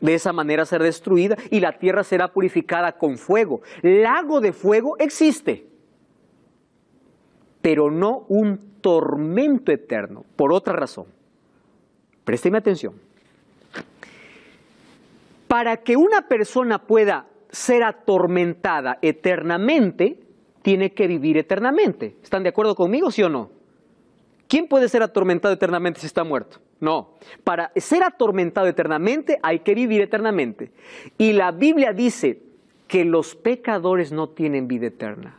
De esa manera será destruida y la tierra será purificada con fuego. Lago de fuego existe, pero no un tormento eterno, por otra razón. Présteme atención. Para que una persona pueda ser atormentada eternamente, tiene que vivir eternamente. ¿Están de acuerdo conmigo, sí o no? ¿Quién puede ser atormentado eternamente si está muerto? No. Para ser atormentado eternamente hay que vivir eternamente. Y la Biblia dice que los pecadores no tienen vida eterna.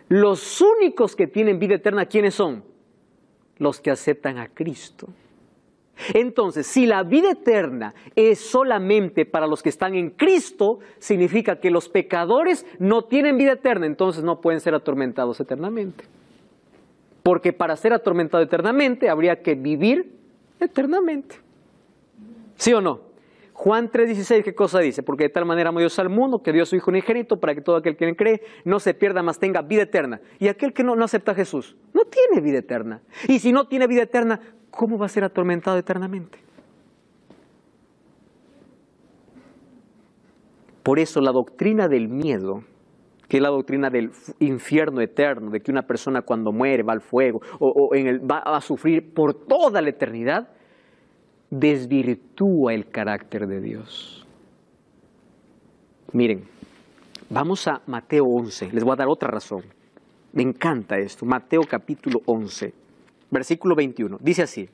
Los únicos que tienen vida eterna, ¿quiénes son? Los que aceptan a Cristo. Entonces, si la vida eterna es solamente para los que están en Cristo, significa que los pecadores no tienen vida eterna, entonces no pueden ser atormentados eternamente. Porque para ser atormentado eternamente habría que vivir eternamente. ¿Sí o no? Juan 3:16, ¿qué cosa dice? Porque de tal manera amó Dios al mundo que dio a su Hijo unigénito para que todo aquel que en él cree no se pierda, mas tenga vida eterna. Y aquel que no acepta a Jesús no tiene vida eterna. Y si no tiene vida eterna, ¿cómo va a ser atormentado eternamente? Por eso la doctrina del miedo, que es la doctrina del infierno eterno, de que una persona cuando muere va al fuego va a sufrir por toda la eternidad, desvirtúa el carácter de Dios. Miren, vamos a Mateo 11, les voy a dar otra razón. Me encanta esto, Mateo capítulo 11, versículo 21, dice así: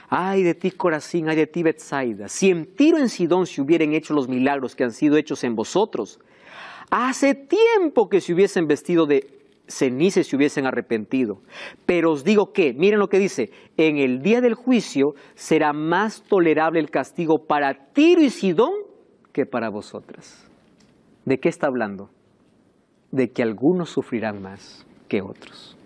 ay de ti, Corazín, ay de ti, Betsaida, si en Tiro y en Sidón se hubieran hecho los milagros que han sido hechos en vosotros, hace tiempo que se hubiesen vestido de ceniza y se hubiesen arrepentido. Pero os digo que, miren lo que dice, en el día del juicio será más tolerable el castigo para Tiro y Sidón que para vosotras. ¿De qué está hablando? De que algunos sufrirán más que otros.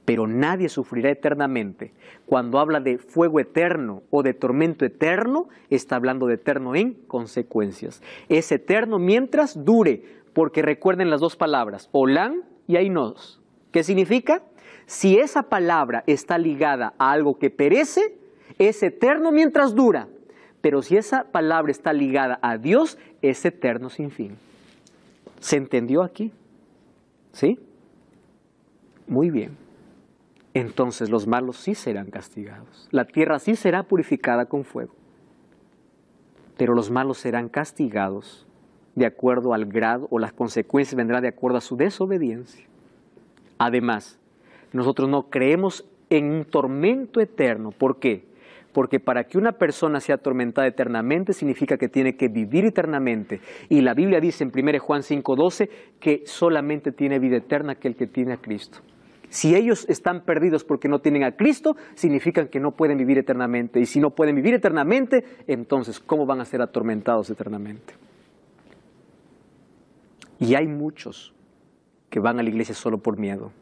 Pero nadie sufrirá eternamente. Cuando habla de fuego eterno o de tormento eterno, está hablando de eterno en consecuencias. Es eterno mientras dure, porque recuerden las dos palabras, olán y ainos. ¿Qué significa? Si esa palabra está ligada a algo que perece, es eterno mientras dura. Pero si esa palabra está ligada a Dios, es eterno sin fin. ¿Se entendió aquí? ¿Sí? Muy bien. Entonces los malos sí serán castigados. La tierra sí será purificada con fuego. Pero los malos serán castigados de acuerdo al grado, o las consecuencias vendrán de acuerdo a su desobediencia. Además, nosotros no creemos en un tormento eterno. ¿Por qué? Porque para que una persona sea atormentada eternamente significa que tiene que vivir eternamente. Y la Biblia dice en 1 Juan 5:12 que solamente tiene vida eterna aquel que tiene a Cristo. Si ellos están perdidos porque no tienen a Cristo, significan que no pueden vivir eternamente. Y si no pueden vivir eternamente, entonces, ¿cómo van a ser atormentados eternamente? Y hay muchos que van a la iglesia solo por miedo.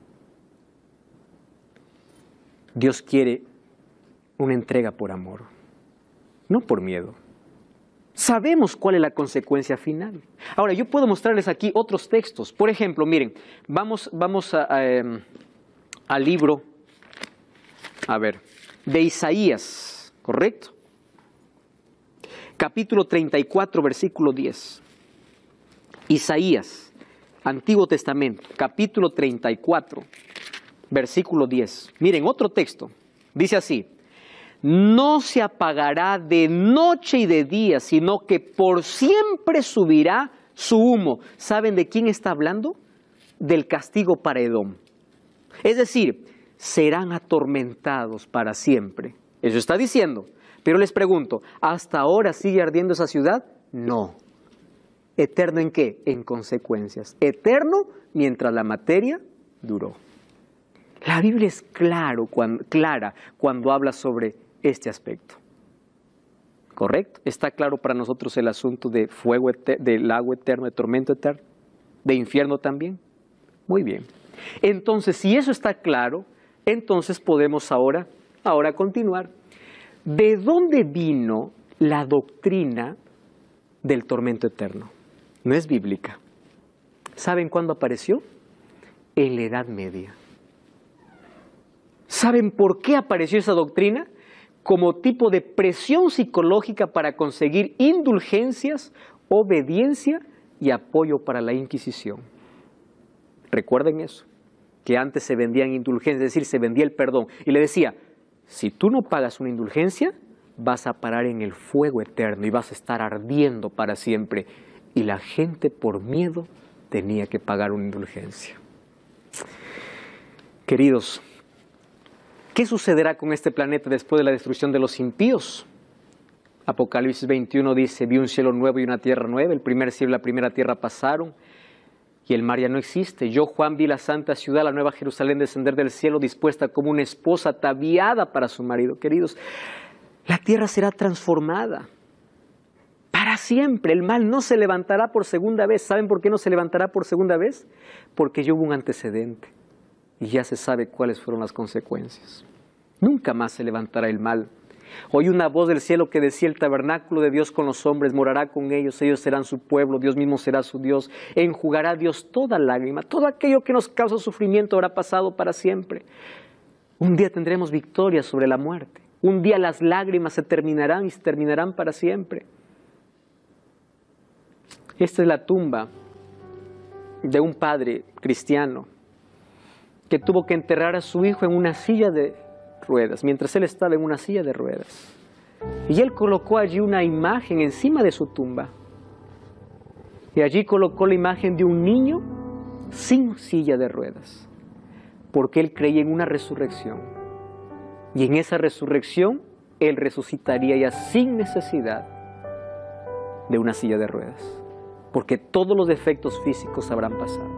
Dios quiere una entrega por amor, no por miedo. Sabemos cuál es la consecuencia final. Ahora, yo puedo mostrarles aquí otros textos. Por ejemplo, miren, vamos al libro, de Isaías, ¿correcto? Capítulo 34, versículo 10. Isaías, Antiguo Testamento, capítulo 34, versículo 10. Miren, otro texto, dice así: no se apagará de noche y de día, sino que por siempre subirá su humo. ¿Saben de quién está hablando? Del castigo para Edom. Es decir, serán atormentados para siempre. Eso está diciendo. Pero les pregunto, ¿hasta ahora sigue ardiendo esa ciudad? No. ¿Eterno en qué? En consecuencias. Eterno mientras la materia duró. La Biblia es clara cuando habla sobre este aspecto. ¿Correcto? ¿Está claro para nosotros el asunto de fuego, del lago eterno, de tormento eterno, de infierno también? Muy bien. Entonces, si eso está claro, entonces podemos ahora continuar. ¿De dónde vino la doctrina del tormento eterno? No es bíblica. ¿Saben cuándo apareció? En la Edad Media. ¿Saben por qué apareció esa doctrina? Como tipo de presión psicológica para conseguir indulgencias, obediencia y apoyo para la Inquisición. Recuerden eso, que antes se vendían indulgencias, es decir, se vendía el perdón. Y le decía, si tú no pagas una indulgencia, vas a parar en el fuego eterno y vas a estar ardiendo para siempre. Y la gente por miedo tenía que pagar una indulgencia. Queridos, ¿qué sucederá con este planeta después de la destrucción de los impíos? Apocalipsis 21 dice, vi un cielo nuevo y una tierra nueva, el primer cielo y la primera tierra pasaron, y el mar ya no existe. Yo, Juan, vi la santa ciudad, la nueva Jerusalén, descender del cielo, dispuesta como una esposa ataviada para su marido. Queridos, la tierra será transformada para siempre. El mal no se levantará por segunda vez. ¿Saben por qué no se levantará por segunda vez? Porque ya hubo un antecedente y ya se sabe cuáles fueron las consecuencias. Nunca más se levantará el mal. Oí una voz del cielo que decía, el tabernáculo de Dios con los hombres morará con ellos, ellos serán su pueblo, Dios mismo será su Dios, enjugará Dios toda lágrima, todo aquello que nos causa sufrimiento habrá pasado para siempre. Un día tendremos victoria sobre la muerte. Un día las lágrimas se terminarán y se terminarán para siempre. Esta es la tumba de un padre cristiano que tuvo que enterrar a su hijo en una silla de ruedas, mientras él estaba en una silla de ruedas. Y él colocó allí una imagen encima de su tumba. Y allí colocó la imagen de un niño sin silla de ruedas, porque él creía en una resurrección. Y en esa resurrección, él resucitaría ya sin necesidad de una silla de ruedas, porque todos los defectos físicos habrán pasado.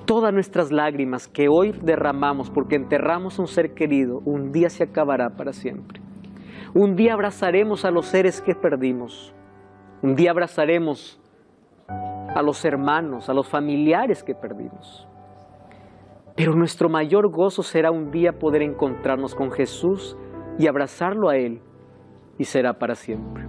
Todas nuestras lágrimas que hoy derramamos porque enterramos a un ser querido, un día se acabará para siempre. Un día abrazaremos a los seres que perdimos. Un día abrazaremos a los hermanos, a los familiares que perdimos. Pero nuestro mayor gozo será un día poder encontrarnos con Jesús y abrazarlo a Él, y será para siempre.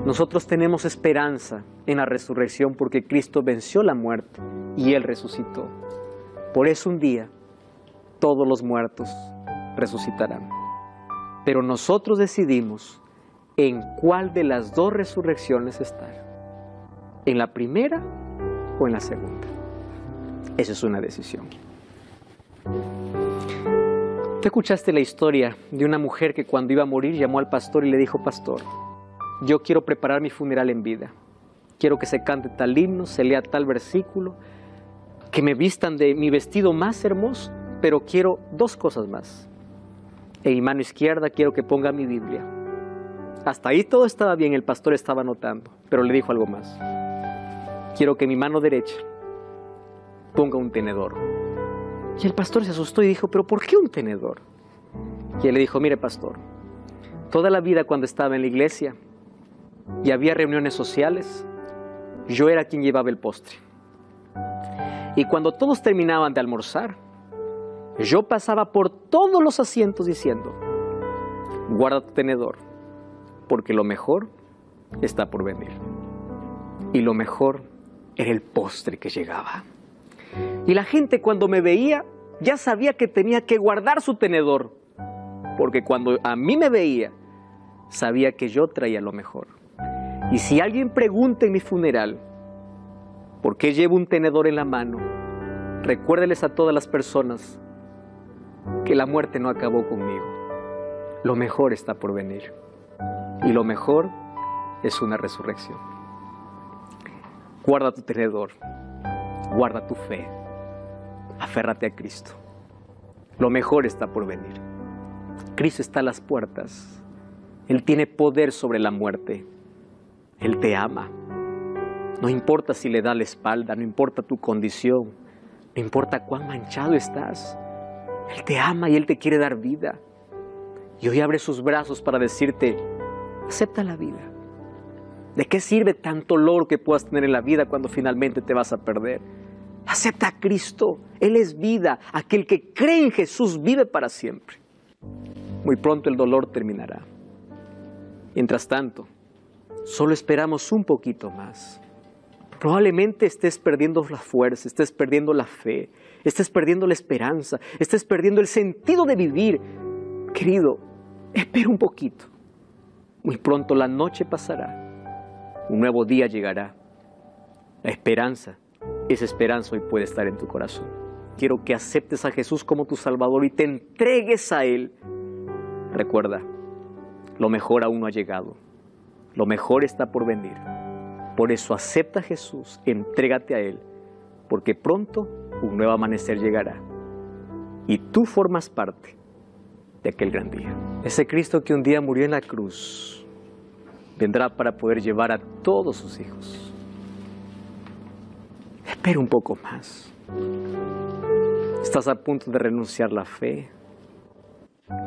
Nosotros tenemos esperanza en la resurrección porque Cristo venció la muerte y Él resucitó. Por eso un día todos los muertos resucitarán. Pero nosotros decidimos en cuál de las dos resurrecciones estar. ¿En la primera o en la segunda? Esa es una decisión. ¿Tú escuchaste la historia de una mujer que cuando iba a morir llamó al pastor y le dijo: pastor, yo quiero preparar mi funeral en vida. Quiero que se cante tal himno, se lea tal versículo, que me vistan de mi vestido más hermoso, pero quiero dos cosas más. En mi mano izquierda quiero que ponga mi Biblia. Hasta ahí todo estaba bien, el pastor estaba anotando, pero le dijo algo más. Quiero que en mi mano derecha ponga un tenedor. Y el pastor se asustó y dijo: ¿pero por qué un tenedor? Y él le dijo: mire, pastor, toda la vida cuando estaba en la iglesia y había reuniones sociales, yo era quien llevaba el postre. Y cuando todos terminaban de almorzar, yo pasaba por todos los asientos diciendo: guarda tu tenedor, porque lo mejor está por venir. Y lo mejor era el postre que llegaba. Y la gente cuando me veía ya sabía que tenía que guardar su tenedor, porque cuando a mí me veía, sabía que yo traía lo mejor. Y si alguien pregunta en mi funeral por qué llevo un tenedor en la mano, recuérdeles a todas las personas que la muerte no acabó conmigo. Lo mejor está por venir. Y lo mejor es una resurrección. Guarda tu tenedor. Guarda tu fe. Aférrate a Cristo. Lo mejor está por venir. Cristo está a las puertas. Él tiene poder sobre la muerte. Él te ama. No importa si le da la espalda, no importa tu condición, no importa cuán manchado estás. Él te ama y Él te quiere dar vida. Y hoy abre sus brazos para decirte: acepta la vida. ¿De qué sirve tanto logro que puedas tener en la vida cuando finalmente te vas a perder? Acepta a Cristo. Él es vida. Aquel que cree en Jesús vive para siempre. Muy pronto el dolor terminará. Mientras tanto, solo esperamos un poquito más. Probablemente estés perdiendo la fuerza, estés perdiendo la fe, estés perdiendo la esperanza, estés perdiendo el sentido de vivir. Querido, espera un poquito. Muy pronto la noche pasará. Un nuevo día llegará. La esperanza, esa esperanza hoy puede estar en tu corazón. Quiero que aceptes a Jesús como tu Salvador y te entregues a Él. Recuerda, lo mejor aún no ha llegado. Lo mejor está por venir. Por eso acepta a Jesús, entrégate a Él, porque pronto un nuevo amanecer llegará. Y tú formas parte de aquel gran día. Ese Cristo que un día murió en la cruz, vendrá para poder llevar a todos sus hijos. Espera un poco más. Estás a punto de renunciar la fe.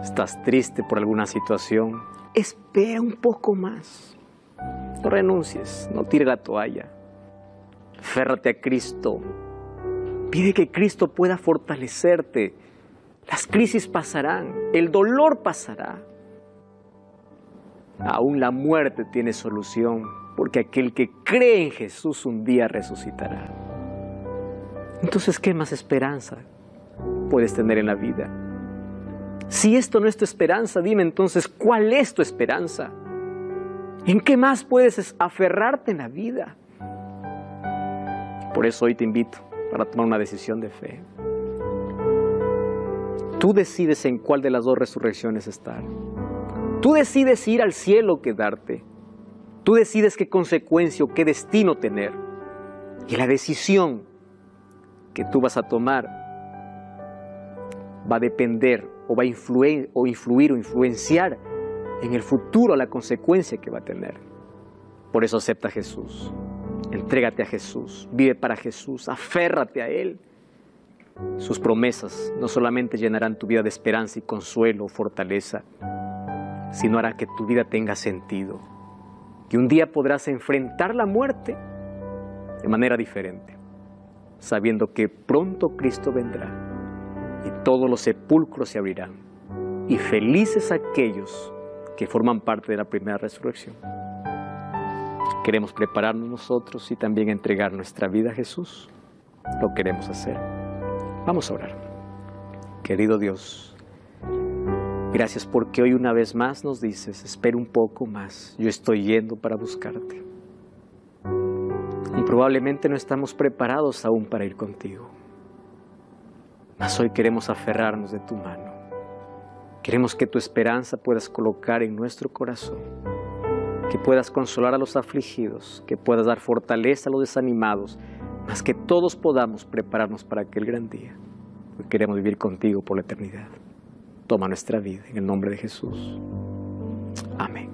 Estás triste por alguna situación. Espera un poco más. No renuncies, no tires la toalla. Aférrate a Cristo. Pide que Cristo pueda fortalecerte. Las crisis pasarán, el dolor pasará. Aún la muerte tiene solución, porque aquel que cree en Jesús un día resucitará. Entonces, ¿qué más esperanza puedes tener en la vida. Si esto no es tu esperanza, dime entonces, ¿cuál es tu esperanza? ¿En qué más puedes aferrarte en la vida? Por eso hoy te invito para tomar una decisión de fe. Tú decides en cuál de las dos resurrecciones estar. Tú decides ir al cielo o quedarte. Tú decides qué consecuencia o qué destino tener. Y la decisión que tú vas a tomar va a depender o va a influir o influenciar en el futuro la consecuencia que va a tener. Por eso acepta a Jesús. Entrégate a Jesús. Vive para Jesús. Aférrate a Él. Sus promesas no solamente llenarán tu vida de esperanza y consuelo o fortaleza, sino hará que tu vida tenga sentido. Que un día podrás enfrentar la muerte de manera diferente, sabiendo que pronto Cristo vendrá y todos los sepulcros se abrirán. Y felices aquellos que forman parte de la primera resurrección. Queremos prepararnos nosotros y también entregar nuestra vida a Jesús. Lo queremos hacer. Vamos a orar. Querido Dios, gracias porque hoy una vez más nos dices, espera un poco más, yo estoy yendo para buscarte. Y probablemente no estamos preparados aún para ir contigo. Mas hoy queremos aferrarnos de tu mano. Queremos que tu esperanza puedas colocar en nuestro corazón, que puedas consolar a los afligidos, que puedas dar fortaleza a los desanimados, mas que todos podamos prepararnos para aquel gran día. Hoy queremos vivir contigo por la eternidad. Toma nuestra vida en el nombre de Jesús. Amén.